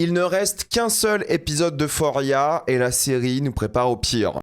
Il ne reste qu'un seul épisode d'Euphoria et la série nous prépare au pire.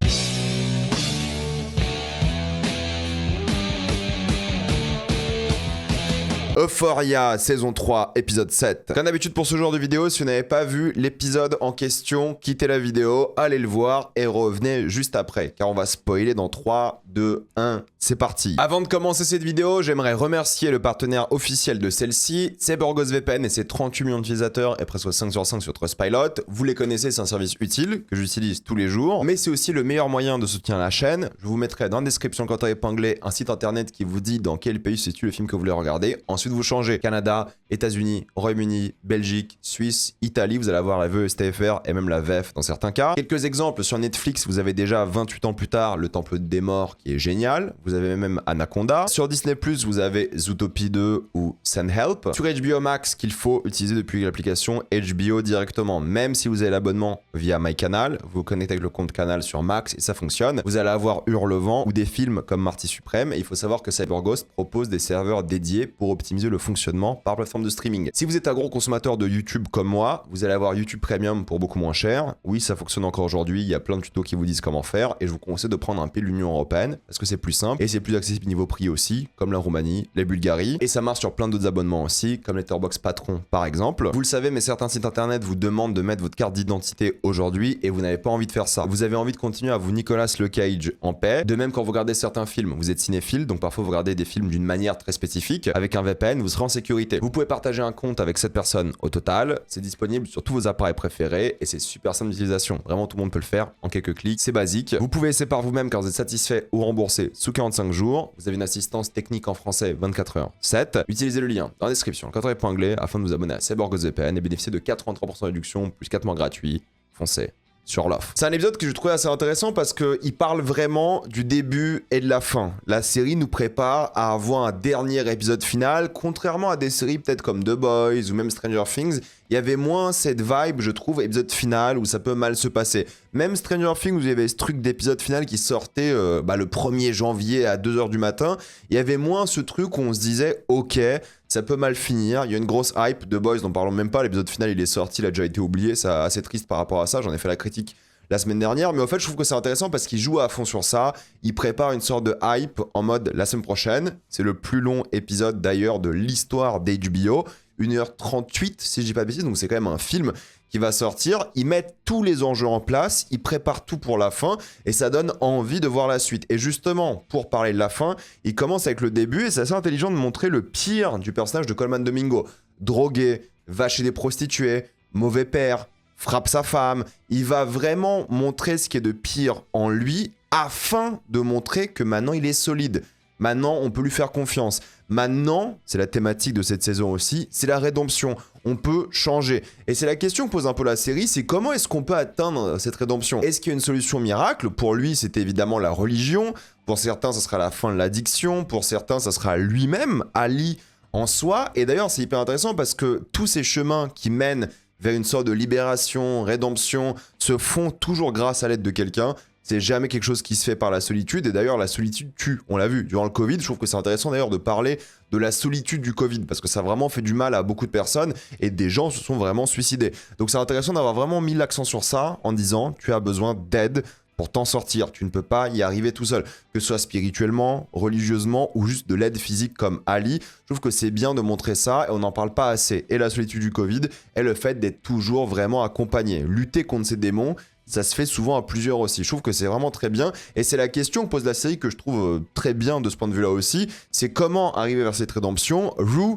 Euphoria, saison 3, épisode 7. Comme d'habitude pour ce genre de vidéo, si vous n'avez pas vu l'épisode en question, quittez la vidéo, allez le voir et revenez juste après, car on va spoiler dans 3, 2, 1, c'est parti. Avant de commencer cette vidéo, j'aimerais remercier le partenaire officiel de celle-ci, c'est BorgosVPN et ses 38 millions d'utilisateurs et presque 5 sur 5 sur Trustpilot. Vous les connaissez, c'est un service utile que j'utilise tous les jours, mais c'est aussi le meilleur moyen de soutenir la chaîne. Je vous mettrai dans la description le compte épinglé un site internet qui vous dit dans quel pays se situe le film que vous voulez regarder. Ensuite, vous changez Canada, États-Unis, Royaume-Uni, Belgique, Suisse, Italie, vous allez avoir la VE-STFR et même la VEF dans certains cas. Quelques exemples sur Netflix, vous avez déjà 28 ans plus tard Le Temple des Morts qui est génial. Vous avez même Anaconda. Sur Disney+, vous avez Zootopie 2 ou Send Help. Sur HBO Max, qu'il faut utiliser depuis l'application HBO directement. Même si vous avez l'abonnement via MyCanal, vous vous connectez avec le compte Canal sur Max et ça fonctionne. Vous allez avoir Hurlevent ou des films comme Marty Suprême. Et il faut savoir que CyberGhost propose des serveurs dédiés pour optimiser le fonctionnement par plateforme de streaming. Si vous êtes un gros consommateur de YouTube comme moi, vous allez avoir YouTube Premium pour beaucoup moins cher. Oui, ça fonctionne encore aujourd'hui, il y a plein de tutos qui vous disent comment faire et je vous conseille de prendre un pays de l'Union Européenne parce que c'est plus simple et c'est plus accessible niveau prix aussi, comme la Roumanie, la Bulgarie et ça marche sur plein d'autres abonnements aussi, comme Letterboxd Patron par exemple. Vous le savez, mais certains sites internet vous demandent de mettre votre carte d'identité aujourd'hui et vous n'avez pas envie de faire ça. Vous avez envie de continuer à vous Nicolas Le Cage en paix. De même quand vous regardez certains films, vous êtes cinéphile, donc parfois vous regardez des films d'une manière très spécifique. Avec un VPN, vous serez en sécurité. Vous pouvez partager un compte avec 7 personnes au total. C'est disponible sur tous vos appareils préférés et c'est super simple d'utilisation. Vraiment, tout le monde peut le faire en quelques clics. C'est basique. Vous pouvez essayer par vous-même quand vous êtes satisfait ou remboursé sous 45 jours. Vous avez une assistance technique en français 24h7. Utilisez le lien dans la description, le code épinglé afin de vous abonner à BorgosVPN et bénéficier de 83% de réduction plus 4 mois gratuits. Foncez sur l'offre. C'est un épisode que je trouvais assez intéressant parce qu'il parle vraiment du début et de la fin. La série nous prépare à avoir un dernier épisode final, contrairement à des séries peut-être comme The Boys ou même Stranger Things. Il y avait moins cette vibe, je trouve, épisode final où ça peut mal se passer. Même Stranger Things où il y avait ce truc d'épisode final qui sortait le 1er janvier à 2h du matin, il y avait moins ce truc où on se disait « Ok, ça peut mal finir, il y a une grosse hype. The Boys, n'en parlons même pas, l'épisode final il est sorti, il a déjà été oublié, c'est assez triste par rapport à ça, j'en ai fait la critique la semaine dernière, mais au fait je trouve que c'est intéressant parce qu'il joue à fond sur ça, il prépare une sorte de hype en mode la semaine prochaine, c'est le plus long épisode d'ailleurs de l'histoire d'HBO, 1h38 si je dis pas de bêtises, donc c'est quand même un film qui va sortir, ils mettent tous les enjeux en place, ils préparent tout pour la fin et ça donne envie de voir la suite. Et justement, pour parler de la fin, il commence avec le début et c'est assez intelligent de montrer le pire du personnage de Colman Domingo. Drogué, va chez des prostituées, mauvais père, frappe sa femme. Il va vraiment montrer ce qui est de pire en lui afin de montrer que maintenant il est solide. Maintenant, on peut lui faire confiance. Maintenant, c'est la thématique de cette saison aussi, c'est la rédemption. On peut changer. Et c'est la question que pose un peu la série, c'est comment est-ce qu'on peut atteindre cette rédemption? Est-ce qu'il y a une solution miracle? Pour lui, c'était évidemment la religion. Pour certains, ça sera la fin de l'addiction. Pour certains, ça sera lui-même, Ali en soi. Et d'ailleurs, c'est hyper intéressant parce que tous ces chemins qui mènent vers une sorte de libération, rédemption, se font toujours grâce à l'aide de quelqu'un. C'est jamais quelque chose qui se fait par la solitude. Et d'ailleurs, la solitude tue. On l'a vu durant le Covid. Je trouve que c'est intéressant d'ailleurs de parler de la solitude du Covid parce que ça a vraiment fait du mal à beaucoup de personnes et des gens se sont vraiment suicidés. Donc c'est intéressant d'avoir vraiment mis l'accent sur ça en disant tu as besoin d'aide pour t'en sortir. Tu ne peux pas y arriver tout seul. Que ce soit spirituellement, religieusement ou juste de l'aide physique comme Ali. Je trouve que c'est bien de montrer ça et on n'en parle pas assez. Et la solitude du Covid est le fait d'être toujours vraiment accompagné. Lutter contre ces démons, ça se fait souvent à plusieurs aussi. Je trouve que c'est vraiment très bien. Et c'est la question que pose la série que je trouve très bien de ce point de vue-là aussi. C'est comment arriver vers cette rédemption. Rue,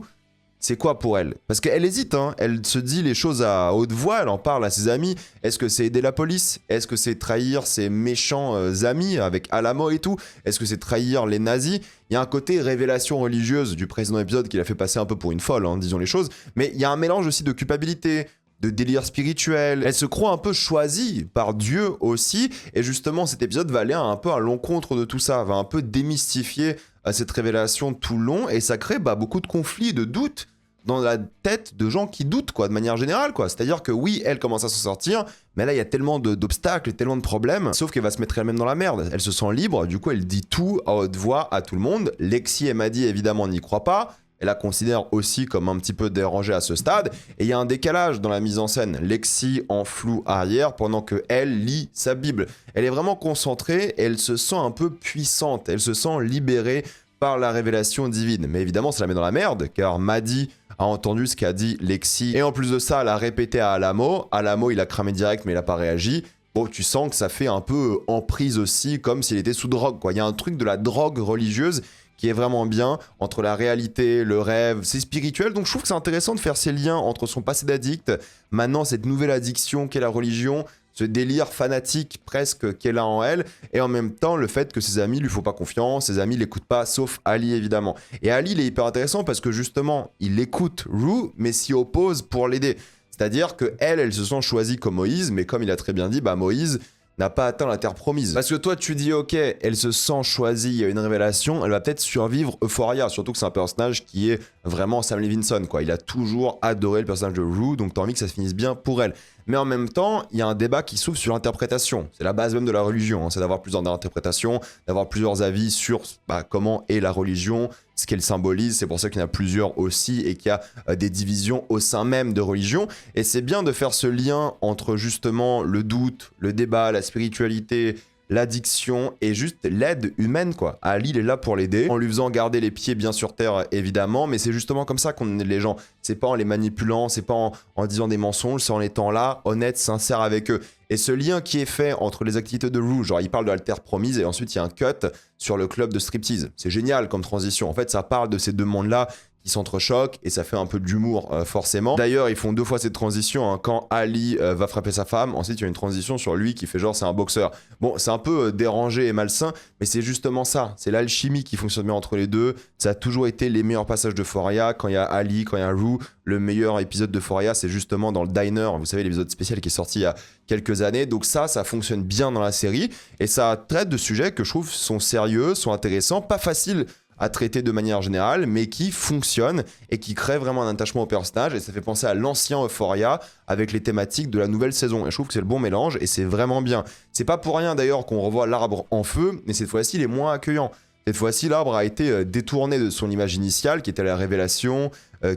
c'est quoi pour elle? Parce qu'elle hésite, hein. Elle se dit les choses à haute voix, elle en parle à ses amis. Est-ce que c'est aider la police? Est-ce que c'est trahir ses méchants amis avec Alamo et tout? Est-ce que c'est trahir les nazis? Il y a un côté révélation religieuse du précédent épisode qui l'a fait passer un peu pour une folle, hein, disons les choses. Mais il y a un mélange aussi de culpabilité, de délire spirituel. Elle se croit un peu choisie par Dieu aussi. Et justement, cet épisode va aller un peu à l'encontre de tout ça, va un peu démystifier cette révélation tout le long. Et ça crée beaucoup de conflits, de doutes dans la tête de gens qui doutent, quoi, de manière générale, quoi. C'est-à-dire que oui, elle commence à s'en sortir, mais là, il y a tellement d'obstacles, tellement de problèmes, sauf qu'elle va se mettre elle-même dans la merde. Elle se sent libre, du coup, elle dit tout à haute voix à tout le monde. Lexi et Maddie, évidemment, n'y croient pas. elle la considère aussi comme un petit peu dérangée à ce stade. Et il y a un décalage dans la mise en scène. Lexi en flou arrière pendant que elle lit sa Bible. Elle est vraiment concentrée et elle se sent un peu puissante. Elle se sent libérée par la révélation divine. Mais évidemment, ça la met dans la merde, car Maddie a entendu ce qu'a dit Lexi. Et en plus de ça, elle a répété à Alamo. Alamo, il a cramé direct, mais il n'a pas réagi. Bon, tu sens que ça fait un peu emprise aussi, comme s'il était sous drogue, quoi. Il y a un truc de la drogue religieuse qui est vraiment bien, entre la réalité, le rêve, c'est spirituel. Donc je trouve que c'est intéressant de faire ces liens entre son passé d'addict, maintenant cette nouvelle addiction qu'est la religion, ce délire fanatique presque qu'elle a en elle, et en même temps le fait que ses amis lui font pas confiance, ses amis l'écoutent pas, sauf Ali évidemment. Et Ali, il est hyper intéressant parce que justement, il écoute Rue, mais s'y oppose pour l'aider. C'est-à-dire que elle se sent choisie comme Moïse, mais comme il a très bien dit, bah Moïse n'a pas atteint la terre promise. Parce que toi, tu dis, ok, elle se sent choisie, il y a une révélation, elle va peut-être survivre Euphoria, surtout que c'est un personnage qui est vraiment Sam Levinson, quoi. Il a toujours adoré le personnage de Rue, donc t'as envie que ça se finisse bien pour elle. Mais en même temps, il y a un débat qui s'ouvre sur l'interprétation. C'est la base même de la religion, hein, c'est d'avoir plusieurs interprétations, d'avoir plusieurs avis sur comment est la religion, ce qu'elle symbolise. C'est pour ça qu'il y en a plusieurs aussi et qu'il y a des divisions au sein même de religion. Et c'est bien de faire ce lien entre justement le doute, le débat, la spiritualité, l'addiction et juste l'aide humaine, quoi. Ali, il est là pour l'aider, en lui faisant garder les pieds bien sur terre, évidemment, mais c'est justement comme ça qu'on aide les gens. C'est pas en les manipulant, c'est pas en disant des mensonges, c'est en étant là, honnête, sincère avec eux. Et ce lien qui est fait entre les activités de Rue, genre il parle de l'alter promise et ensuite il y a un cut sur le club de striptease. C'est génial comme transition. En fait, ça parle de ces deux mondes-là qui s'entrechoquent et ça fait un peu d'humour forcément. D'ailleurs, ils font deux fois cette transition, hein. Quand Ali va frapper sa femme, ensuite il y a une transition sur lui qui fait genre c'est un boxeur. Bon, c'est un peu dérangé et malsain, mais c'est justement ça. C'est l'alchimie qui fonctionne bien entre les deux. Ça a toujours été les meilleurs passages de Euphoria. Quand il y a Ali, quand il y a Rue, le meilleur épisode de Euphoria, c'est justement dans le diner. Vous savez, l'épisode spécial qui est sorti il y a quelques années. Donc ça fonctionne bien dans la série et ça traite de sujets que je trouve sont sérieux, sont intéressants, pas faciles à traiter de manière générale, mais qui fonctionne et qui crée vraiment un attachement au personnage. Et ça fait penser à l'ancien Euphoria avec les thématiques de la nouvelle saison. Et je trouve que c'est le bon mélange et c'est vraiment bien. C'est pas pour rien d'ailleurs qu'on revoit l'arbre en feu, mais cette fois-ci, il est moins accueillant. Cette fois-ci, l'arbre a été détourné de son image initiale, qui était la révélation,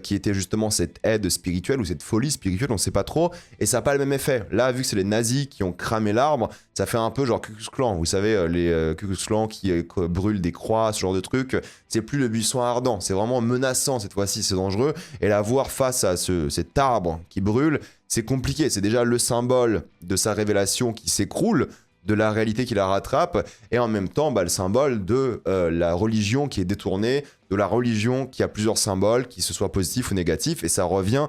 qui était justement cette aide spirituelle ou cette folie spirituelle, on ne sait pas trop, et ça n'a pas le même effet. Là, vu que c'est les nazis qui ont cramé l'arbre, ça fait un peu genre Ku Klux Klan, vous savez, les Ku Klux Klan qui brûlent des croix, ce genre de truc. C'est plus le buisson ardent, c'est vraiment menaçant cette fois-ci, c'est dangereux, et la voir face à cet arbre qui brûle, c'est compliqué. C'est déjà le symbole de sa révélation qui s'écroule, de la réalité qui la rattrape, et en même temps le symbole de la religion qui est détournée, de la religion qui a plusieurs symboles, qui se soient positifs ou négatifs, et ça revient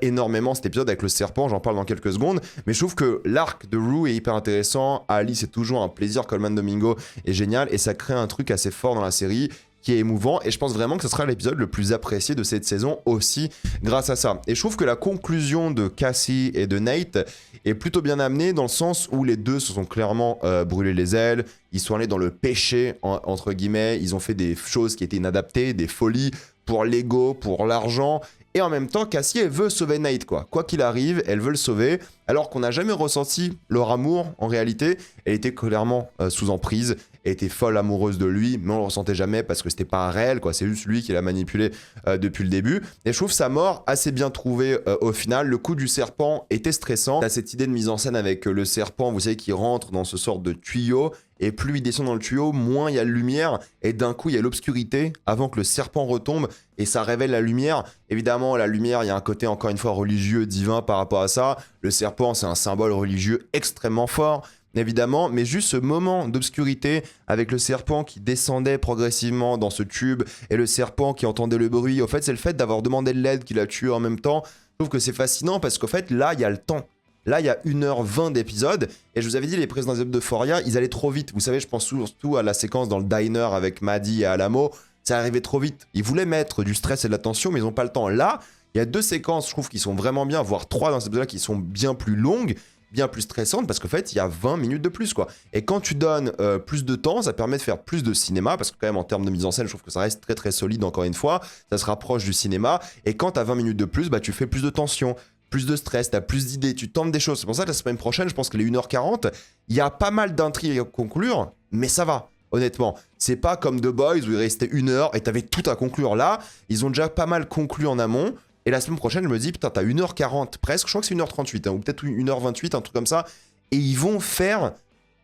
énormément cet épisode avec le serpent, j'en parle dans quelques secondes, mais je trouve que l'arc de Rue est hyper intéressant, Ali c'est toujours un plaisir, Coleman Domingo est génial, et ça crée un truc assez fort dans la série, qui est émouvant, et je pense vraiment que ce sera l'épisode le plus apprécié de cette saison aussi grâce à ça. Et je trouve que la conclusion de Cassie et de Nate est plutôt bien amenée dans le sens où les deux se sont clairement brûlés les ailes, ils sont allés dans le péché entre guillemets, ils ont fait des choses qui étaient inadaptées, des folies pour l'ego, pour l'argent, et en même temps Cassie elle veut sauver Nate quoi qu'il arrive, elle veut le sauver, alors qu'on n'a jamais ressenti leur amour en réalité, elle était clairement sous emprise, elle était folle amoureuse de lui, mais on le ressentait jamais parce que c'était pas réel, quoi. C'est juste lui qui l'a manipulé depuis le début. Et je trouve sa mort assez bien trouvée au final. Le coup du serpent était stressant. T'as cette idée de mise en scène avec le serpent, vous savez, qui rentre dans ce sort de tuyau. Et plus il descend dans le tuyau, moins il y a de lumière. Et d'un coup, il y a l'obscurité avant que le serpent retombe. Et ça révèle la lumière. Évidemment, la lumière, il y a un côté encore une fois religieux, divin par rapport à ça. Le serpent, c'est un symbole religieux extrêmement fort. Évidemment, mais juste ce moment d'obscurité avec le serpent qui descendait progressivement dans ce tube et le serpent qui entendait le bruit, au fait c'est le fait d'avoir demandé de l'aide qui l'a tué en même temps. Je trouve que c'est fascinant parce qu'en fait là il y a le temps. Là il y a 1h20 d'épisode et je vous avais dit les précédents épisodes d'Euphoria ils allaient trop vite. Vous savez, je pense surtout à la séquence dans le diner avec Maddie et Alamo, ça arrivait trop vite. Ils voulaient mettre du stress et de la tension mais ils n'ont pas le temps. Là il y a 2 séquences je trouve qui sont vraiment bien, voire 3 dans cet épisode là qui sont bien plus longues, bien plus stressante parce qu'en fait il y a 20 minutes de plus quoi. Et quand tu donnes plus de temps, ça permet de faire plus de cinéma parce que quand même en termes de mise en scène je trouve que ça reste très très solide encore une fois, ça se rapproche du cinéma et quand t'as 20 minutes de plus tu fais plus de tension, plus de stress, t'as plus d'idées, tu tentes des choses. C'est pour ça que la semaine prochaine je pense que les 1h40 il y a pas mal d'intrigues à conclure mais ça va. Honnêtement, c'est pas comme The Boys où il restait 1 heure et t'avais tout à conclure. Là, ils ont déjà pas mal conclu en amont. Et la semaine prochaine, je me dis, putain, t'as 1h40 presque, je crois que c'est 1h38, hein, ou peut-être 1h28, un truc comme ça. Et ils vont faire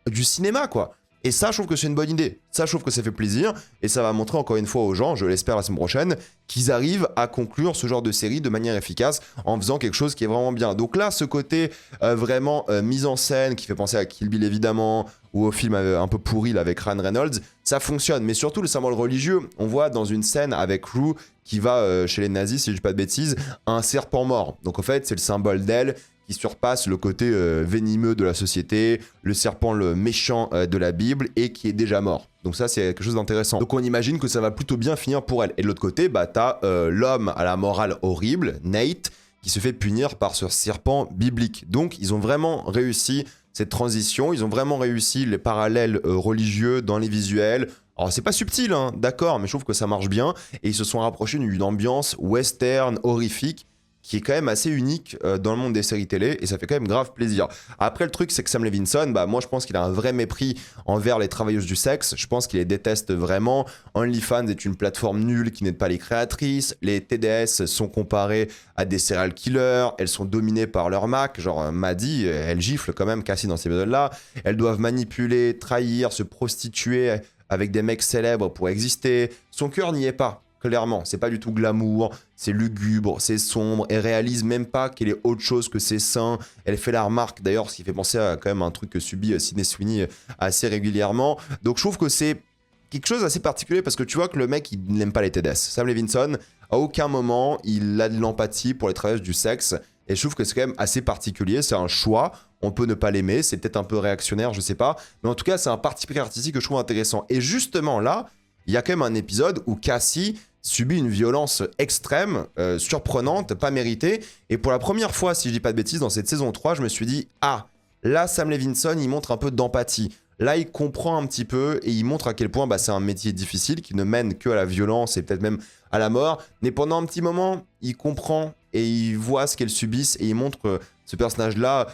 du cinéma, quoi. Et ça, je trouve que c'est une bonne idée. Ça, je trouve que ça fait plaisir. Et ça va montrer encore une fois aux gens, je l'espère la semaine prochaine, qu'ils arrivent à conclure ce genre de série de manière efficace en faisant quelque chose qui est vraiment bien. Donc là, ce côté vraiment mise en scène qui fait penser à Kill Bill évidemment, ou au film un peu pourri là, avec Ryan Reynolds, ça fonctionne. Mais surtout, le symbole religieux, on voit dans une scène avec Rue qui va chez les nazis, si je dis pas de bêtises, un serpent mort. Donc en fait, c'est le symbole d'elle qui surpasse le côté venimeux de la société, le serpent le méchant de la Bible et qui est déjà mort. Donc ça, c'est quelque chose d'intéressant. Donc on imagine que ça va plutôt bien finir pour elle. Et de l'autre côté, bah t'as l'homme à la morale horrible, Nate, qui se fait punir par ce serpent biblique. Donc ils ont vraiment réussi cette transition, ils ont vraiment réussi les parallèles religieux dans les visuels. Alors c'est pas subtil, hein, d'accord, mais je trouve que ça marche bien. Et ils se sont rapprochés d'une ambiance western, horrifique, qui est quand même assez unique dans le monde des séries télé, et ça fait quand même grave plaisir. Après, le truc, c'est que Sam Levinson, bah moi je pense qu'il a un vrai mépris envers les travailleuses du sexe, je pense qu'il les déteste vraiment. OnlyFans est une plateforme nulle qui n'aide pas les créatrices, les TDS sont comparés à des serial killers, elles sont dominées par leur Mac, genre Maddie, elle gifle quand même Cassie dans ces épisodes-là, elles doivent manipuler, trahir, se prostituer avec des mecs célèbres pour exister, son cœur n'y est pas. Clairement, c'est pas du tout glamour, c'est lugubre, c'est sombre, elle réalise même pas qu'elle est autre chose que ses seins, elle fait la remarque d'ailleurs, ce qui fait penser à quand même un truc que subit Sydney Sweeney assez régulièrement, donc je trouve que c'est quelque chose d'assez particulier parce que tu vois que le mec il n'aime pas les TDS. Sam Levinson, à aucun moment il a de l'empathie pour les travailleuses du sexe, et je trouve que c'est quand même assez particulier, c'est un choix, on peut ne pas l'aimer, c'est peut-être un peu réactionnaire, je sais pas, mais en tout cas c'est un parti pris artistique que je trouve intéressant, et justement là, il y a quand même un épisode où Cassie subit une violence extrême, surprenante, pas méritée. Et pour la première fois, si je dis pas de bêtises, dans cette saison 3, je me suis dit, ah, là, Sam Levinson, il montre un peu d'empathie. Là, il comprend un petit peu et il montre à quel point bah, c'est un métier difficile qui ne mène que à la violence et peut-être même à la mort. Mais pendant un petit moment, il comprend et il voit ce qu'elles subissent et il montre ce personnage-là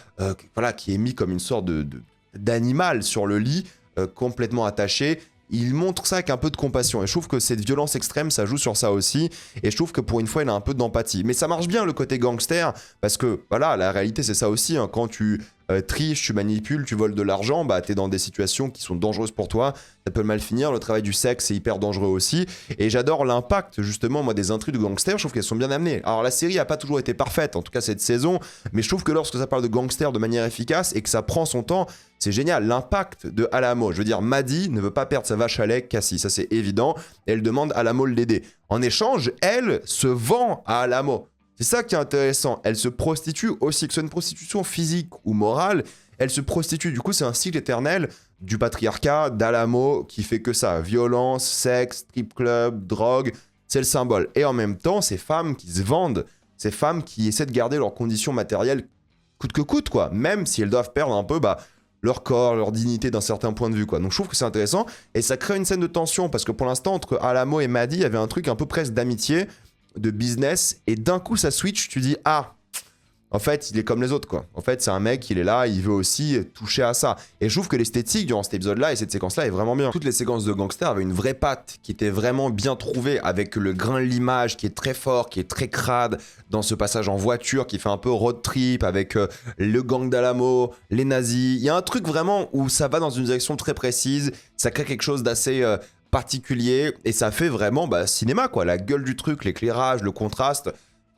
voilà, qui est mis comme une sorte d'animal sur le lit, complètement attaché. Il montre ça avec un peu de compassion. Et je trouve que cette violence extrême, ça joue sur ça aussi. Et je trouve que pour une fois, il a un peu d'empathie. Mais ça marche bien le côté gangster, parce que voilà, la réalité, c'est ça aussi. Hein. Quand tu triches, tu manipules, tu voles de l'argent, bah t'es dans des situations qui sont dangereuses pour toi. Ça peut mal finir. Le travail du sexe, c'est hyper dangereux aussi. Et j'adore l'impact, justement, moi, des intrigues de gangsters. Je trouve qu'elles sont bien amenées. Alors, la série a pas toujours été parfaite, en tout cas cette saison. Mais je trouve que lorsque ça parle de gangsters de manière efficace et que ça prend son temps, c'est génial. L'impact de Alamo. Je veux dire, Maddie ne veut pas perdre sa vache à lait, Cassie. Ça, c'est évident. Et elle demande à Alamo de l'aider. En échange, elle se vend à Alamo. C'est ça qui est intéressant. Elle se prostitue aussi, que ce soit une prostitution physique ou morale. Elle se prostitue. Du coup, c'est un cycle éternel du patriarcat, d'Alamo, qui fait que ça. Violence, sexe, strip club, drogue. C'est le symbole. Et en même temps, ces femmes qui se vendent, ces femmes qui essaient de garder leurs conditions matérielles coûte que coûte, quoi. Même si elles doivent perdre un peu, leur corps, leur dignité d'un certain point de vue, quoi. Donc je trouve que c'est intéressant. Et ça crée une scène de tension, parce que pour l'instant, entre Alamo et Maddie, il y avait un truc un peu presque d'amitié, de business, et d'un coup ça switch, tu dis ah, en fait il est comme les autres, quoi. En fait c'est un mec, il est là, il veut aussi toucher à ça. Et je trouve que l'esthétique durant cet épisode là et cette séquence là est vraiment bien. Toutes les séquences de gangsters avaient une vraie patte qui était vraiment bien trouvée, avec le grain de l'image qui est très fort, qui est très crade, dans ce passage en voiture qui fait un peu road trip avec le gang d'Alamo, les nazis. Il y a un truc vraiment où ça va dans une direction très précise, ça crée quelque chose d'assez particulier, et ça fait vraiment cinéma, quoi. La gueule du truc, l'éclairage, le contraste.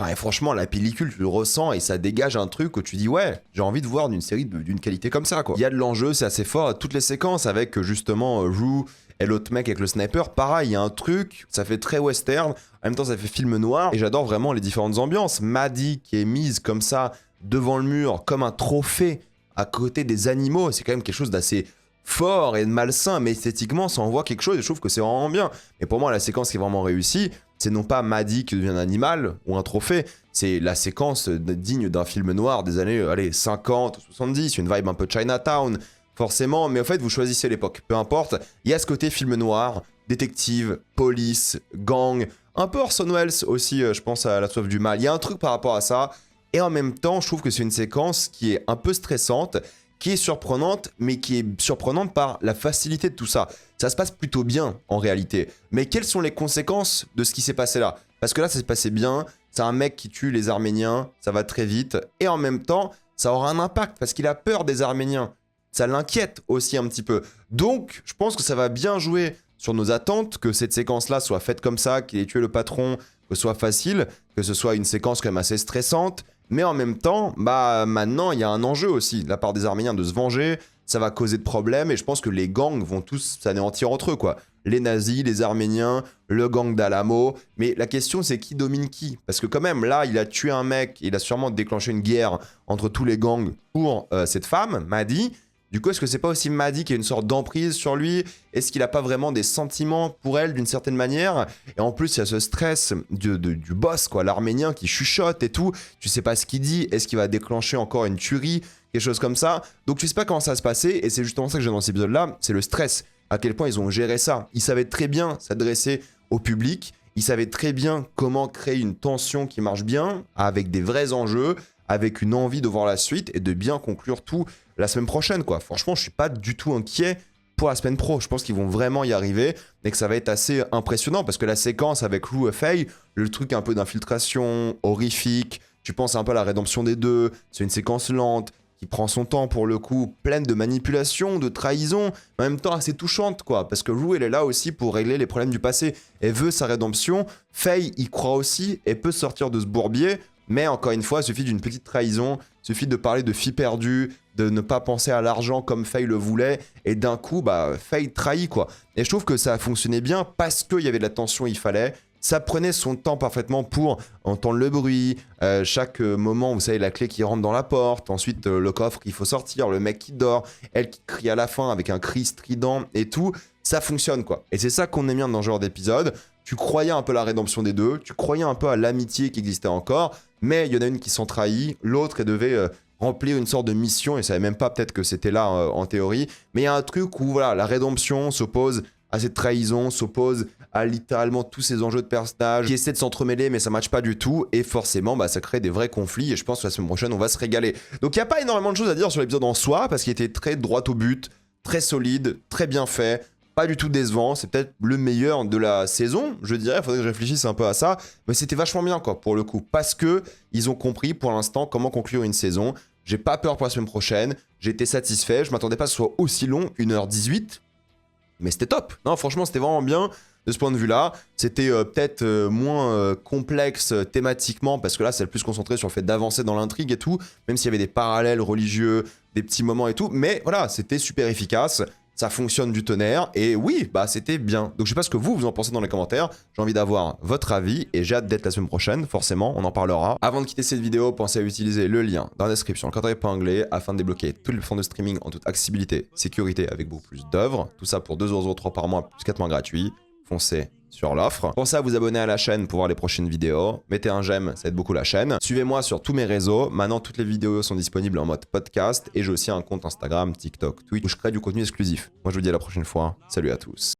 Et franchement, la pellicule, tu le ressens et ça dégage un truc où tu dis ouais, j'ai envie de voir une série d'une qualité comme ça, quoi. Il y a de l'enjeu, c'est assez fort. Toutes les séquences avec justement Rue et l'autre mec avec le sniper, pareil, il y a un truc, ça fait très western, en même temps ça fait film noir, et j'adore vraiment les différentes ambiances. Maddie qui est mise comme ça devant le mur, comme un trophée à côté des animaux, c'est quand même quelque chose d'assez fort et malsain, mais esthétiquement ça envoie quelque chose et je trouve que c'est vraiment bien. Mais pour moi, la séquence qui est vraiment réussie, c'est non pas Maddie qui devient un animal ou un trophée, c'est la séquence digne d'un film noir des années 50, 70, une vibe un peu Chinatown, forcément, mais en fait vous choisissez l'époque, peu importe. Il y a ce côté film noir, détective, police, gang, un peu Orson Welles aussi, je pense à La Soif du Mal, il y a un truc par rapport à ça, et en même temps je trouve que c'est une séquence qui est un peu stressante, qui est surprenante, mais qui est surprenante par la facilité de tout ça. Ça se passe plutôt bien en réalité. Mais quelles sont les conséquences de ce qui s'est passé là? Parce que là, ça s'est passé bien, c'est un mec qui tue les Arméniens, ça va très vite, et en même temps, ça aura un impact parce qu'il a peur des Arméniens. Ça l'inquiète aussi un petit peu. Donc, je pense que ça va bien jouer sur nos attentes, que cette séquence-là soit faite comme ça, qu'il ait tué le patron, que ce soit facile, que ce soit une séquence quand même assez stressante. Mais en même temps, bah maintenant, il y a un enjeu aussi de la part des Arméniens de se venger. Ça va causer de problèmes et je pense que les gangs vont tous s'anéantir entre eux, quoi. Les nazis, les Arméniens, le gang d'Alamo. Mais la question, c'est qui domine qui? Parce que quand même, là, il a tué un mec, il a sûrement déclenché une guerre entre tous les gangs pour cette femme, Mahdi. Du coup, est-ce que c'est pas aussi Mahdi qui a une sorte d'emprise sur lui? Est-ce qu'il a pas vraiment des sentiments pour elle d'une certaine manière? Et en plus, il y a ce stress du boss, quoi, l'Arménien qui chuchote et tout. Tu sais pas ce qu'il dit. Est-ce qu'il va déclencher encore une tuerie? Quelque chose comme ça. Donc tu sais pas comment ça va se passer. Et c'est justement ça que j'ai dans cet épisode-là. C'est le stress. À quel point ils ont géré ça. Ils savaient très bien s'adresser au public. Ils savaient très bien comment créer une tension qui marche bien, avec des vrais enjeux, avec une envie de voir la suite et de bien conclure tout la semaine prochaine, quoi. Franchement, je suis pas du tout inquiet pour la semaine pro. Je pense qu'ils vont vraiment y arriver et que ça va être assez impressionnant parce que la séquence avec Lou et Faye, le truc un peu d'infiltration, horrifique, tu penses un peu à la rédemption des deux, c'est une séquence lente qui prend son temps pour le coup, pleine de manipulation, de trahison, mais en même temps assez touchante, quoi, parce que Lou, elle est là aussi pour régler les problèmes du passé. Elle veut sa rédemption, Faye y croit aussi, elle peut sortir de ce bourbier, mais encore une fois, il suffit d'une petite trahison, il suffit de parler de filles perdues, de ne pas penser à l'argent comme Faye le voulait, et d'un coup, bah, Faye trahit, quoi. Et je trouve que ça a fonctionné bien parce qu'il y avait de la tension, il fallait. Ça prenait son temps parfaitement pour entendre le bruit, chaque moment, vous savez, la clé qui rentre dans la porte, ensuite le coffre qu'il faut sortir, le mec qui dort, elle qui crie à la fin avec un cri strident et tout, ça fonctionne, quoi. Et c'est ça qu'on aime bien dans ce genre d'épisode. Tu croyais un peu à la rédemption des deux, tu croyais un peu à l'amitié qui existait encore, mais il y en a une qui s'en trahit, l'autre elle devait remplir une sorte de mission, et ne savait même pas peut-être que c'était là en théorie, mais il y a un truc où voilà, la rédemption s'oppose à cette trahison, s'oppose à littéralement tous ces enjeux de personnages qui essaient de s'entremêler mais ça matche pas du tout et forcément bah, ça crée des vrais conflits et je pense que la semaine prochaine on va se régaler. Donc il n'y a pas énormément de choses à dire sur l'épisode en soi parce qu'il était très droit au but, très solide, très bien fait, pas du tout décevant, c'est peut-être le meilleur de la saison, je dirais, il faudrait que je réfléchisse un peu à ça, mais c'était vachement bien quoi pour le coup parce que ils ont compris pour l'instant comment conclure une saison. J'ai pas peur pour la semaine prochaine, j'ai été satisfait, je m'attendais pas à ce soit aussi long, 1h18. Mais c'était top. Non, franchement, c'était vraiment bien de ce point de vue-là. C'était peut-être moins complexe thématiquement, parce que là, c'est le plus concentré sur le fait d'avancer dans l'intrigue et tout, même s'il y avait des parallèles religieux, des petits moments et tout. Mais voilà, c'était super efficace. Ça fonctionne du tonnerre. Et oui, bah c'était bien. Donc je sais pas ce que vous en pensez dans les commentaires. J'ai envie d'avoir votre avis et j'ai hâte d'être la semaine prochaine, forcément, on en parlera. Avant de quitter cette vidéo, pensez à utiliser le lien dans la description, le code épinglé, afin de débloquer toutes les plateformes de streaming en toute accessibilité, sécurité avec beaucoup plus d'œuvres. Tout ça pour 2,03€ par mois, plus 4 mois gratuits. Foncez sur l'offre. Pensez à vous abonner à la chaîne pour voir les prochaines vidéos. Mettez un j'aime, ça aide beaucoup la chaîne. Suivez-moi sur tous mes réseaux. Maintenant, toutes les vidéos sont disponibles en mode podcast. Et j'ai aussi un compte Instagram, TikTok, Twitch où je crée du contenu exclusif. Moi, je vous dis à la prochaine fois. Salut à tous.